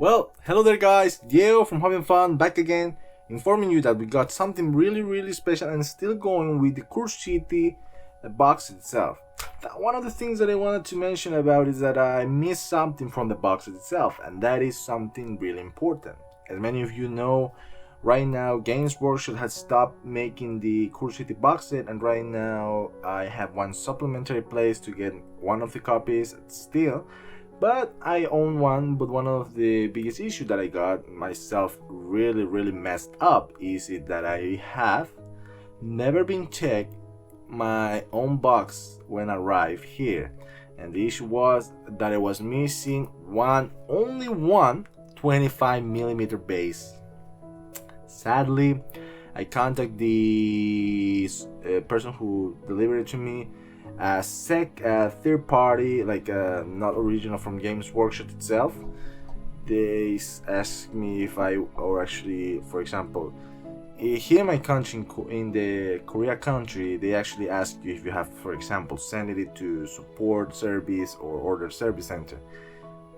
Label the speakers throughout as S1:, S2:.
S1: Well, hello there guys, Diego from Having Fun back again, informing you that we got something really special and still going with the Curse City box itself. One of the things that I wanted to mention about is that I missed something from the box itself, and that is something really important. As many of you know, right now Games Workshop has stopped making the Curse City box set, and right now I have one supplementary place to get one of the copies still. But I own one, but one of the biggest issues that I got myself really messed up is it that I have never been checked my own box when I arrived here. And the issue was that I was missing only one 25mm base. Sadly, I contacted the person who delivered it to me, a third party, like not original from Games Workshop itself. They asked me if or actually, for example, here in my country, in the Korea country, they actually ask you if you have, for example, send it to support service or order service center.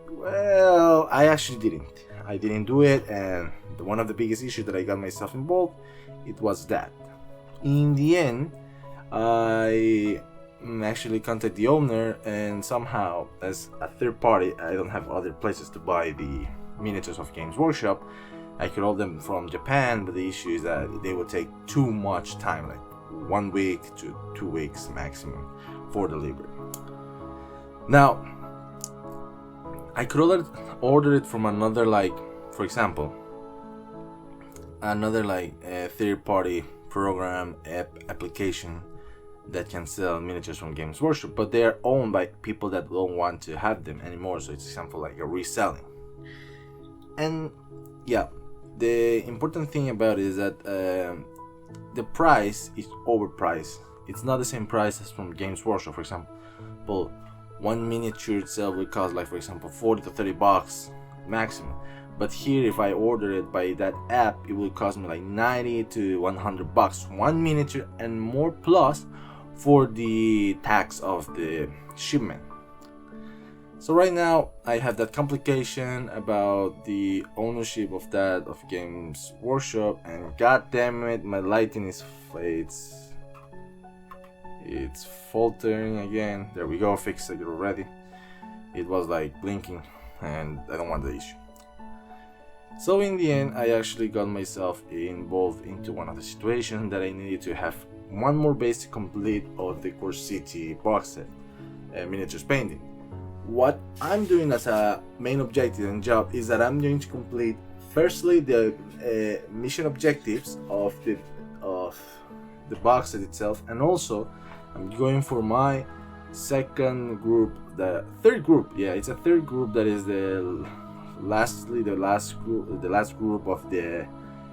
S1: Well, I actually didn't. I didn't do it, and one of the biggest issues that I got myself involved, it was that. In the end, I actually contact the owner, and somehow as a third party I don't have other places to buy the miniatures of Games Workshop. I could order them from Japan, but the issue is that they would take too much time, like 1 week to 2 weeks maximum for delivery. Now I could order it from another, like for example another third party program application that can sell miniatures from Games Workshop, but they are owned by people that don't want to have them anymore, so it's example like a reselling. And yeah, the important thing about it is that the price is overpriced. It's not the same price as from Games Workshop. For example, one miniature itself will cost, like for example, 40 to 30 bucks maximum, but here if I order it by that app, it will cost me like 90 to 100 bucks one miniature, and more plus for the tax of the shipment. So right now I have that complication about the ownership of Games Workshop, and god damn it, my lighting is it's faltering again. There we go, fixed it already. It was like blinking, and I don't want the issue. So in the end, I actually got myself involved into one of the situations that I needed to have one more base to complete of the Curse City box set, miniatures painting. What I'm doing as a main objective and job is that I'm going to complete firstly the mission objectives of the box set itself, and also I'm going for my second group, the third group. Yeah, it's a third group that is the last group of the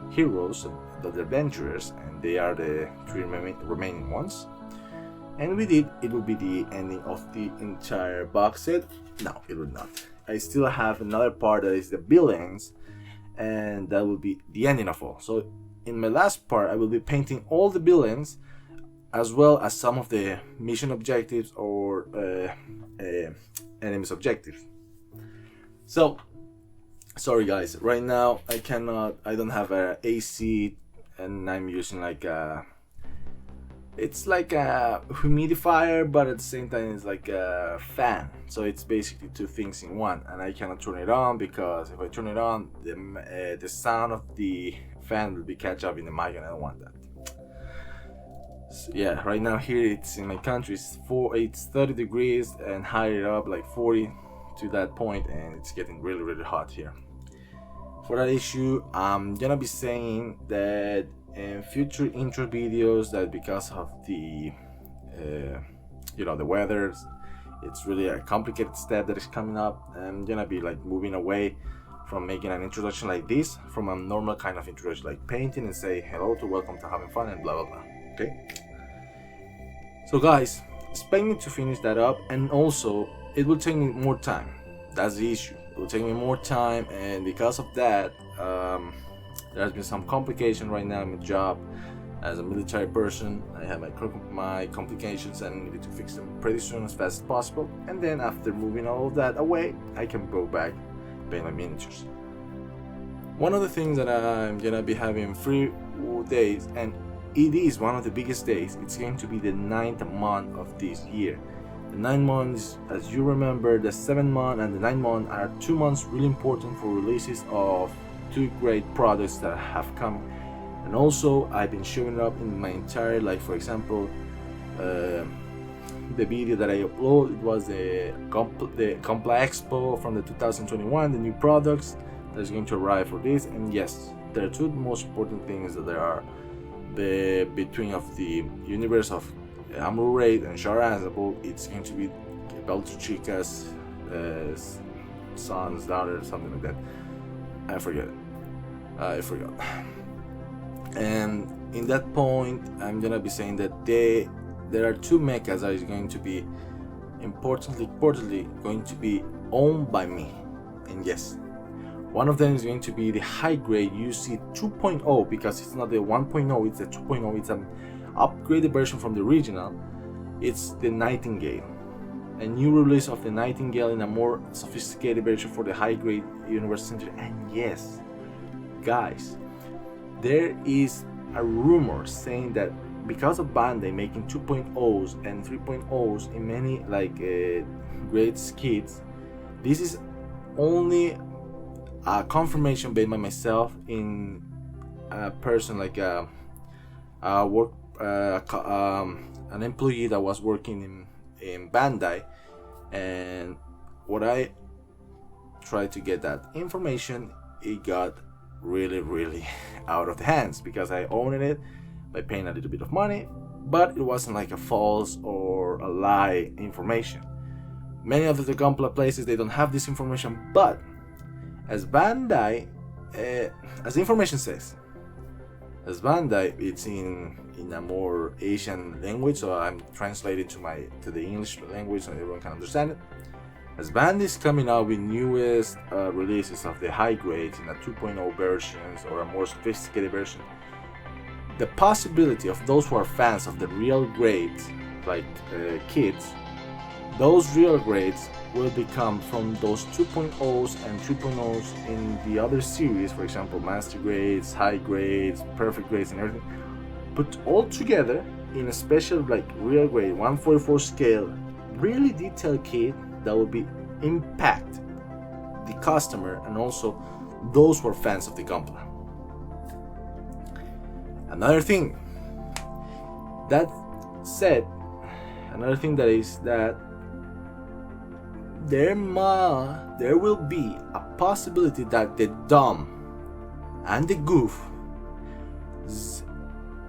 S1: heroes, the adventurers, and they are the three remaining ones. And with it will be the ending of the entire box set. No, it will not. I still have another part that is the villains, and that will be the ending of all. So in my last part, I will be painting all the villains, as well as some of the mission objectives or enemies objectives. So sorry guys, right now I don't have a AC, and I'm using it's like a humidifier, but at the same time it's like a fan. So it's basically two things in one, and I cannot turn it on because if I turn it on, the sound of the fan will be catch up in the mic, and I don't want that. So yeah, right now here it's in my country, it's 30 degrees and higher up like 40 to that point, and it's getting really hot here. For that issue, I'm gonna be saying that in future intro videos, that because of the the weather, it's really a complicated step that is coming up. I'm gonna be like moving away from making an introduction like this, from a normal kind of introduction like painting and say hello to welcome to Having Fun and blah blah blah. Okay, so guys, expect me to finish that up, and also it will take me more time. That's the issue. It will take me more time, and because of that, there has been some complication right now in my job as a military person. I have my complications, and I needed to fix them pretty soon, as fast as possible. And then after moving all of that away, I can go back paint my miniatures. One of the things that I'm gonna be having 3 days, and it is one of the biggest days. It's going to be the 9th month of this year. The 9 months, as you remember, the 7th month and the 9th month are 2 months really important for releases of 2 great products that have come. And also, I've been showing up in my entire, like for example, the video that I uploaded, it was the Compla Expo from the 2021, the new products that's going to arrive for this. And yes, there are 2 most important things that there are between of the universe of Amuro Raid and Shara Azabul. It's going to be Belto Chica's son's daughter, something like that. I forgot. And in that point, I'm gonna be saying that there are 2 mechas that is going to be importantly going to be owned by me. And yes, one of them is going to be the high grade UC 2.0, because it's not the 1.0, it's the 2.0. It's an upgraded version from the original. It's the Nightingale, a new release of the Nightingale in a more sophisticated version for the high grade Universal Center. And yes, guys, there is a rumor saying that because of Bandai making 2.0s and 3.0s in many great kits, this is only a confirmation made by myself in a person like an employee that was working in Bandai, and what I tried to get that information, it got really out of the hands, because I owned it by paying a little bit of money, but it wasn't like a false or a lie information. Many of the Gunpla places, they don't have this information, but as Bandai, as the information says, as Bandai, it's in a more Asian language, so I'm translating to the English language so everyone can understand it. As Bandai is coming out with newest releases of the high grades in a 2.0 versions or a more sophisticated version, the possibility of those who are fans of the real grades, like kids, those real grades will become from those 2.0s and 3.0s in the other series, for example, master grades, high grades, perfect grades, and everything, put all together in a special real grade 144 scale, really detailed kit that will be impact the customer and also those who are fans of the Gunpla. Another thing that there will be a possibility that the Dom and the Goof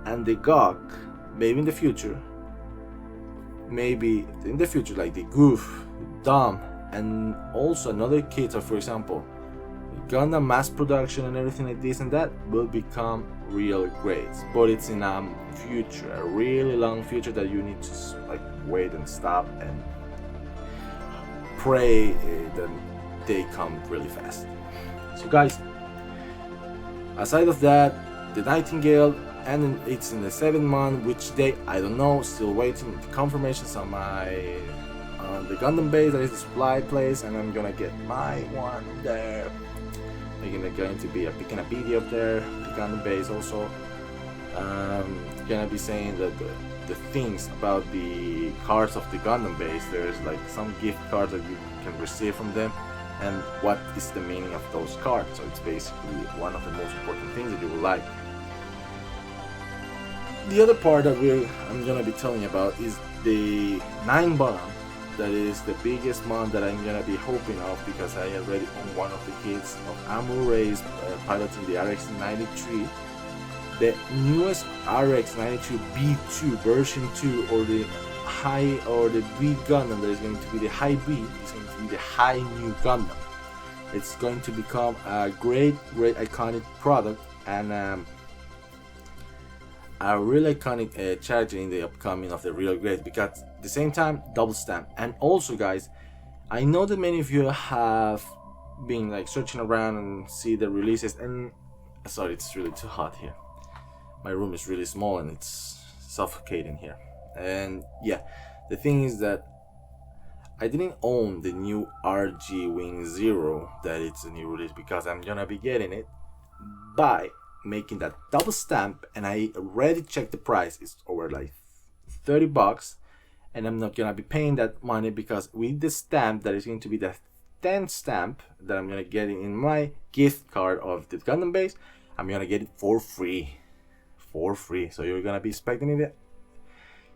S1: and the Gok, maybe in the future, like the Goof, Dom, and also another kit, for example, Gundam mass production and everything like this and that, will become real grades. But it's in a future, a really long future, that you need to wait and stop and pray that they come really fast. So guys, aside of that, the Nightingale, and it's in the 7th month, which day I don't know, still waiting confirmations on the Gundam base, that is the supply place, and I'm gonna get my one there. I'm going to be picking a video up there, the Gundam base also. Gonna be saying that the things about the cards of the Gundam base, there's some gift cards that you can receive from them, and what is the meaning of those cards. So it's basically one of the most important things that you will like. The other part that I'm gonna be telling you about is the 9 month. That is the biggest month that I'm gonna be hoping of, because I already own one of the kits of Amuro Rays piloting the RX-93, the newest RX-93 B2 version 2, or the B Gundam that is going to be the high B. It's going to be the high new Gundam. It's going to become a great iconic product, and a really iconic character in the upcoming of the real grades, because at the same time, double stamp. And also guys, I know that many of you have been searching around and see the releases, and sorry, it's really too hot here. My room is really small and it's suffocating here. And yeah, the thing is that I didn't own the new RG Wing Zero, that it's a new release, because I'm gonna be getting it by making that double stamp, and I already checked the price. It's over like $30, and I'm not gonna be paying that money because with the stamp that is going to be the 10th stamp that I'm gonna get in my gift card of the Gundam base, I'm gonna get it for free. So you're gonna be expecting it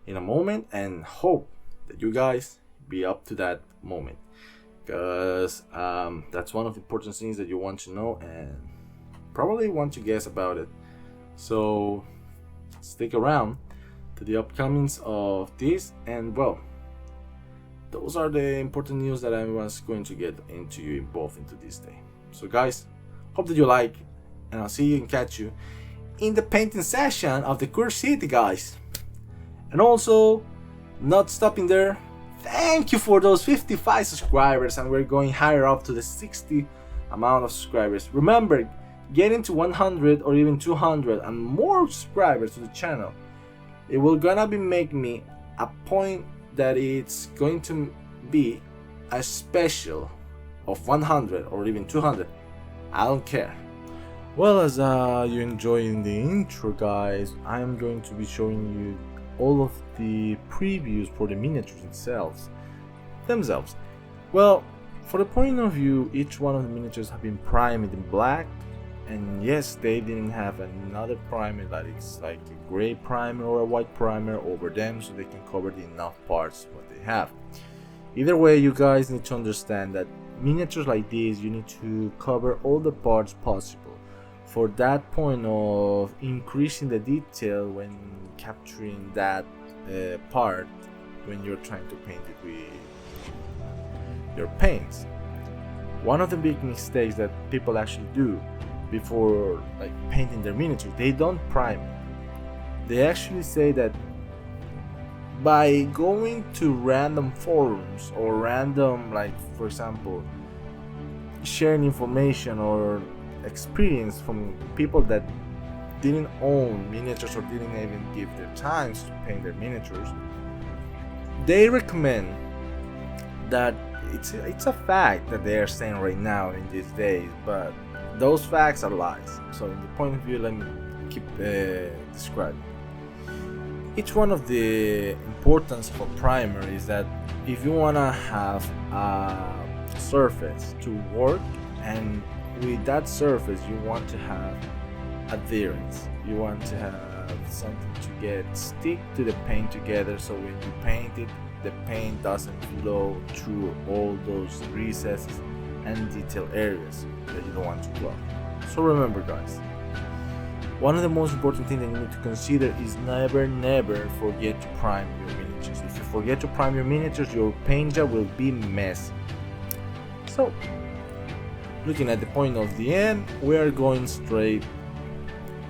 S1: in a moment, and hope that you guys be up to that moment, because that's one of the important things that you want to know and probably want to guess about it. So stick around to the upcomings of this, and well, those are the important news that I was going to get into you both into this day. So guys, hope that you like, and I'll see you and catch you in the painting session of the Curse City, guys. And also, not stopping there, thank you for those 55 subscribers, and we're going higher up to the 60 amount of subscribers. Remember, getting to 100 or even 200 and more subscribers to the channel, it will gonna be make me a point that it's going to be a special of 100 or even 200. I don't care. Well, as you enjoying the intro, guys, I am going to be showing you all of the previews for the miniatures themselves. Well, for the point of view, each one of the miniatures have been primed in black, and yes, they didn't have another primer that it's like a gray primer or a white primer over them, so they can cover the enough parts what they have. Either way, you guys need to understand that miniatures like these, you need to cover all the parts possible for that point of increasing the detail when capturing that part when you're trying to paint it with your paints. One of the big mistakes that people actually do before like painting their miniature, they don't prime it. They actually say that by going to random forums or random, like for example, sharing information or experience from people that didn't own miniatures or didn't even give their times to paint their miniatures, they recommend that it's a fact that they are saying right now in these days, but those facts are lies. So in the point of view, let me keep describing. Each one of the importance for primer is that if you want to have a surface to work, and with that surface you want to have adherence, you want to have something to stick to the paint together, so when you paint it, the paint doesn't flow through all those recesses and detail areas that you don't want to block. So remember, guys, one of the most important things that you need to consider is never forget to prime your miniatures. If you forget to prime your miniatures, your paint job will be messy. So looking at the point of the end, we are going straight,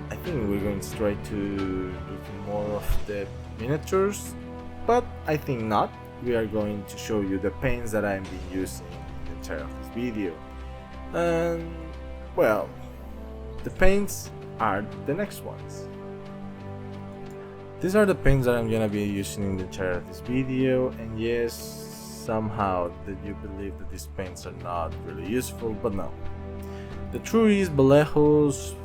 S1: I think we're going straight to looking more of the miniatures, but I think not. We are going to show you the paints that I'm been using in the entire of this video. And well, the paints are the next ones. These are the paints that I'm gonna be using in the entire of this video, and yes, somehow that you believe that these paints are not really useful, but no. The truth is, Vallejo's,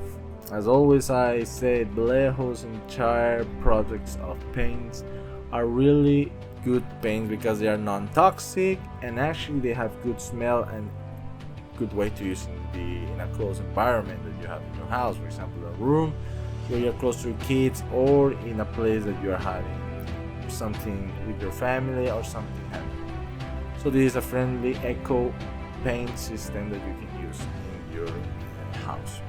S1: as always I say, Vallejo's entire products of paints are really good paints because they are non-toxic, and actually they have good smell and good way to use in a closed environment that you have in your house, for example a room where you're close to your kids, or in a place that you are having something with your family or something happening. So this is a friendly eco paint system that you can use in your house.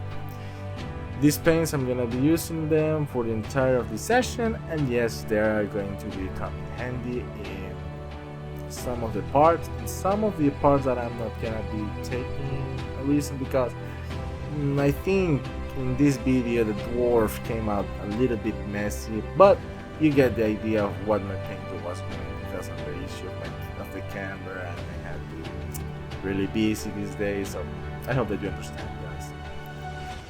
S1: These paints, I'm gonna be using them for the entire of the session, and yes, they are going to be coming handy in some of the parts, and some of the parts that I'm not gonna be taking a reason because I think in this video the dwarf came out a little bit messy, but you get the idea of what my painter was doing because of the issue of the camera, and I had to be really busy these days, so I hope that you understand, guys.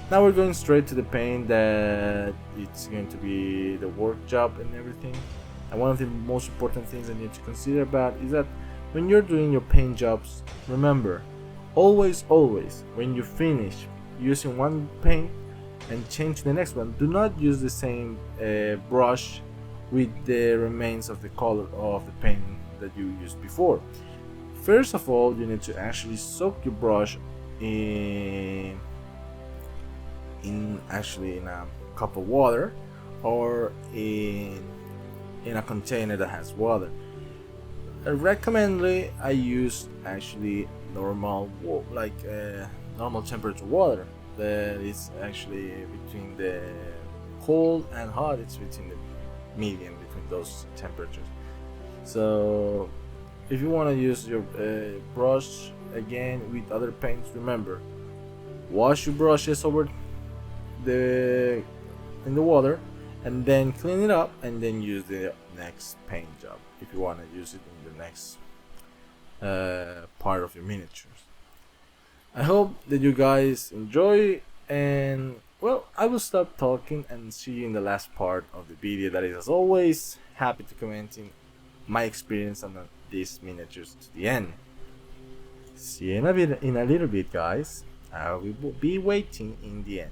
S1: Now we're going straight to the paint that it's going to be the work job and everything. And one of the most important things I need to consider about is that when you're doing your paint jobs, remember, always when you finish, using one paint and change to the next one. Do not use the same brush with the remains of the color of the paint that you used before. First of all, you need to actually soak your brush in a cup of water, or in a container that has water. Recommendedly, I use actually normal normal temperature water that is actually between the cold and hot. It's between the medium between those temperatures. So if you want to use your brush again with other paints, remember, wash your brushes over in the water, and then clean it up, and then use the next paint job if you want to use it in the next part of your miniatures. I hope that you guys enjoy, and well, I will stop talking and see you in the last part of the video. That is, as always, happy to commenting my experience on these miniatures to the end. See you in a little bit, guys. I will be waiting in the end.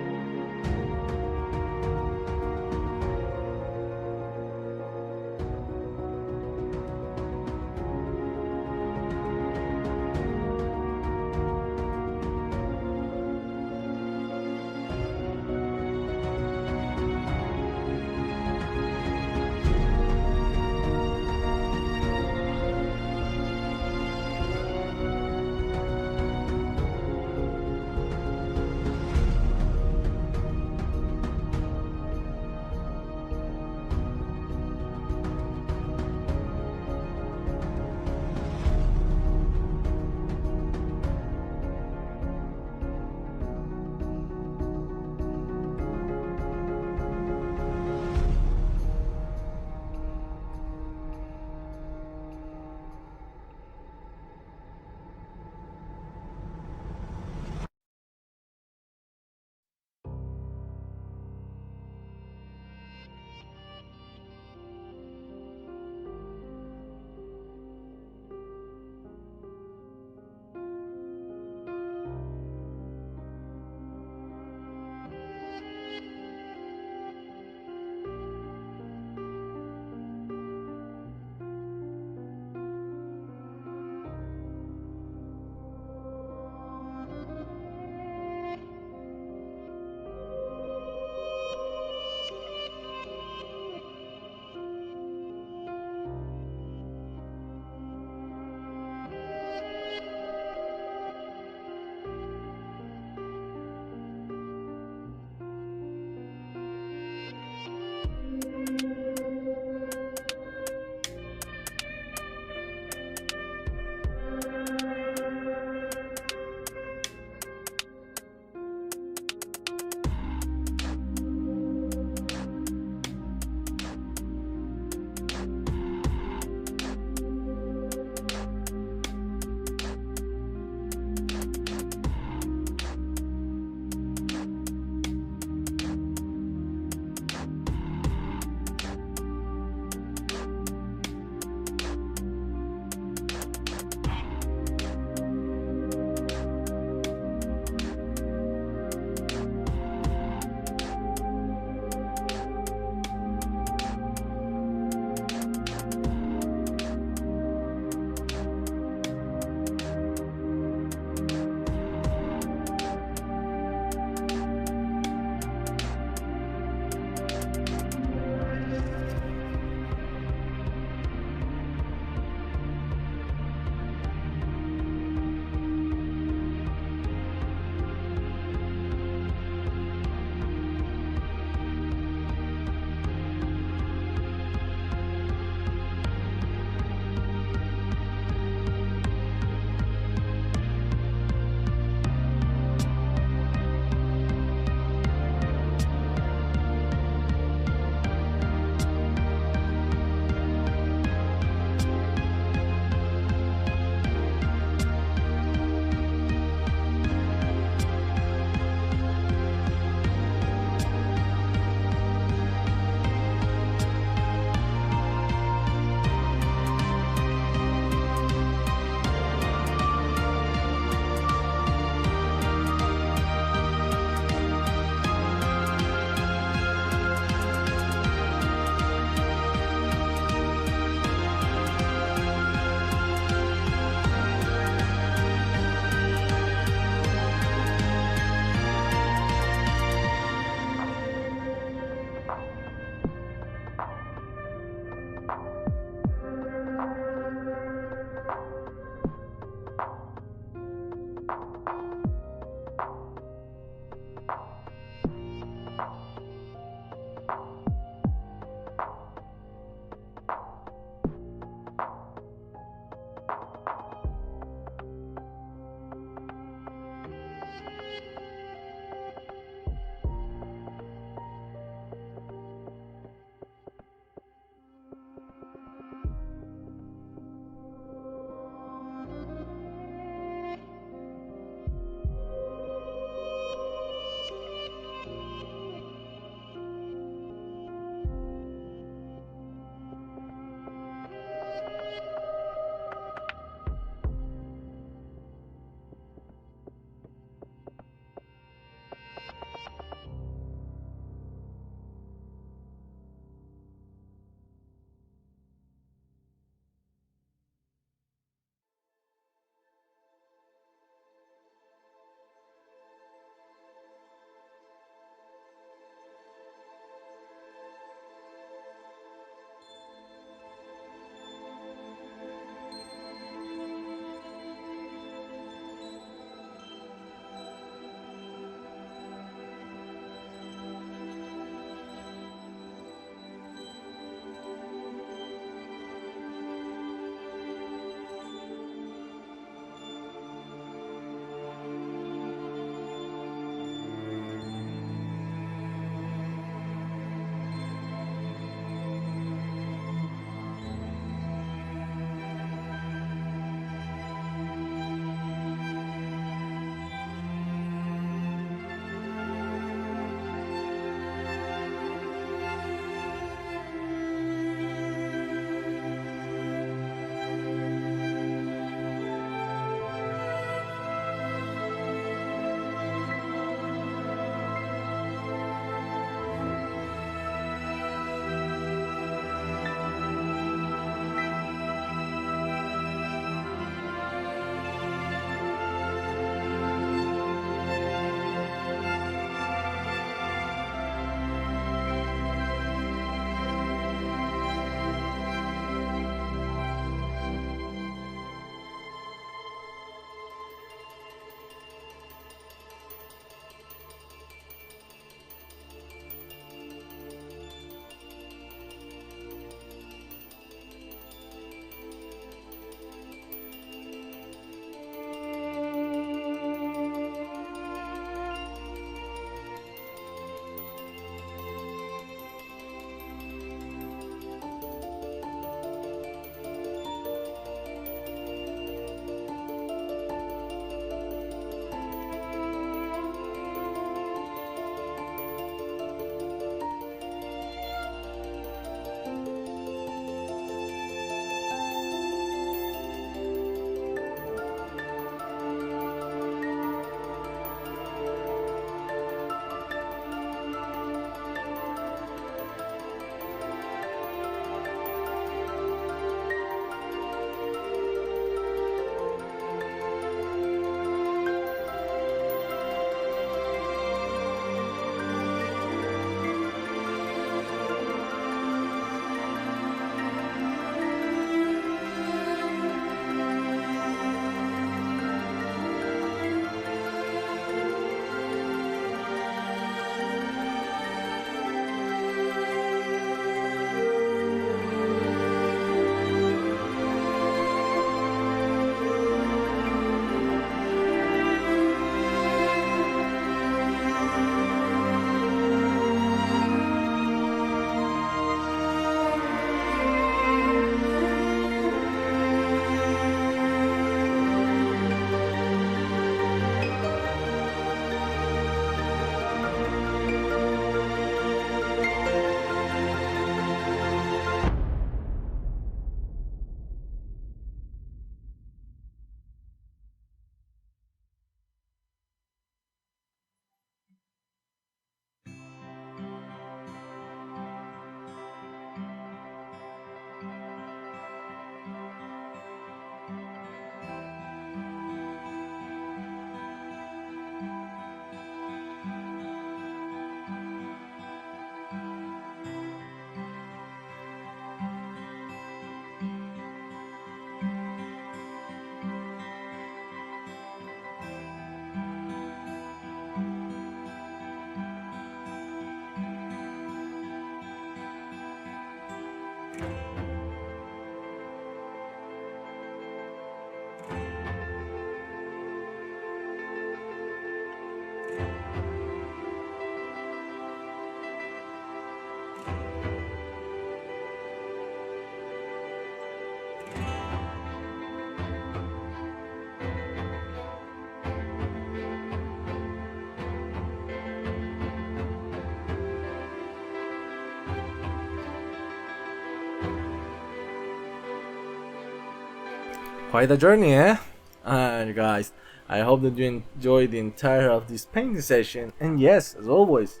S1: Quite a journey, eh? Guys, I hope that you enjoyed the entire of this painting session. And yes, as always,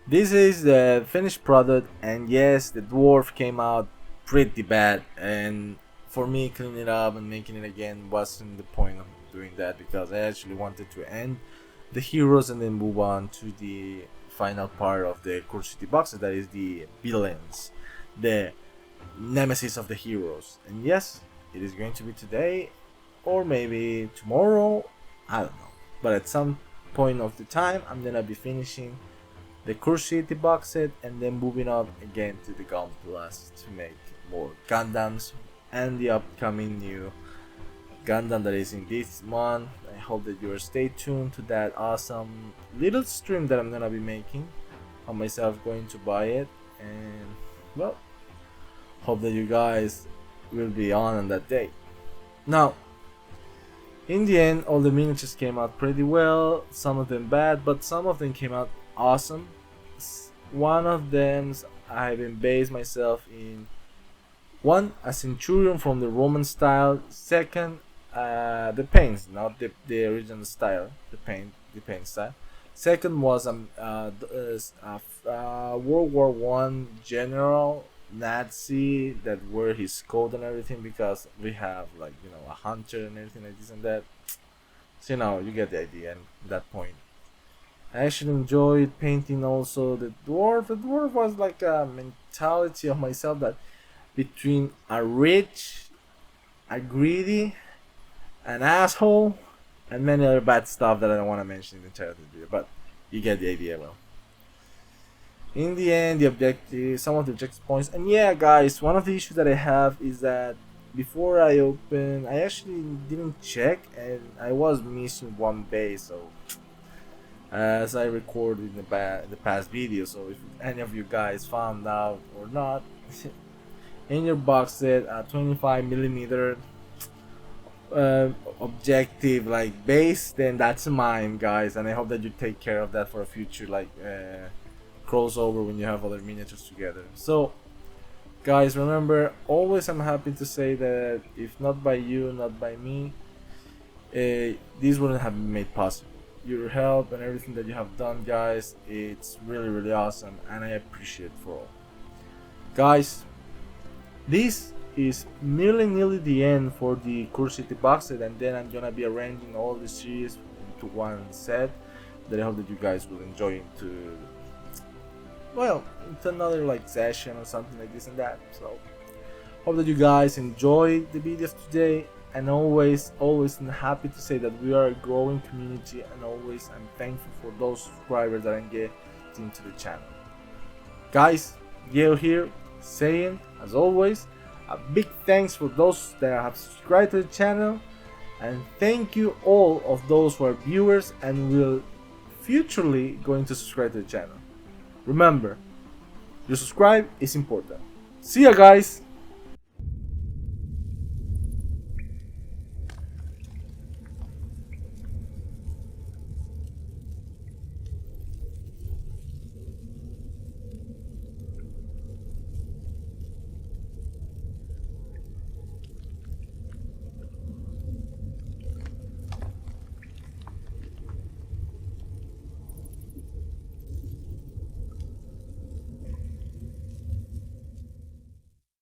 S1: this is the finished product. And yes, the dwarf came out pretty bad. And for me, cleaning it up and making it again wasn't the point of doing that, because I actually wanted to end the heroes and then move on to the final part of the Curiosity boxes, that is the villains, the nemesis of the heroes. And yes, it is going to be today or maybe tomorrow, I don't know, but at some point of the time I'm gonna be finishing the Curiosity box set and then moving on again to the Gun Plus to make more Gundams and the upcoming new Gundam that is in this month. I hope that you are stay tuned to that awesome little stream that I'm gonna be making on myself going to buy it. And well, hope that you guys will be on that day. Now, in the end, all the miniatures came out pretty well. Some of them bad, but some of them came out awesome. One of them I've been based myself in. One, a centurion from the Roman style. Second, the paints, not the original style, the paint style. Second was World War One general Nazi that wear his coat and everything, because we have, like, you know, a hunter and everything like this and that. So, you know, you get the idea. And at that point, I actually enjoyed painting also the dwarf. The dwarf was like a mentality of myself that between a rich, a greedy, an asshole, and many other bad stuff that I don't want to mention in the entire video, but you get the idea. Well, in the end, the objective, some of the objective points, and yeah, guys, one of the issues that I have is that before I open, I actually didn't check, and I was missing one base. So as I recorded in the past video, so if any of you guys found out or not, in your box set a 25mm objective like base, then that's mine, guys, and I hope that you take care of that for a future like crossover when you have other miniatures together. So guys, remember, always I'm happy to say that if not by you, not by me, this wouldn't have been made possible. Your help and everything that you have done, guys, it's really awesome, and I appreciate for all. Guys, this is nearly the end for the Curiosity box set, and then I'm gonna be arranging all the series into one set that I hope that you guys will enjoy into, well, into another like session or something like this and that. So hope that you guys enjoy the videos today, and always I'm happy to say that we are a growing community, and always I'm thankful for those subscribers that I'm getting to the channel. Guys, Yale here saying, as always, a big thanks for those that have subscribed to the channel, and thank you all of those who are viewers and will futurely going to subscribe to the channel. Remember, your subscribe is important. See ya, guys.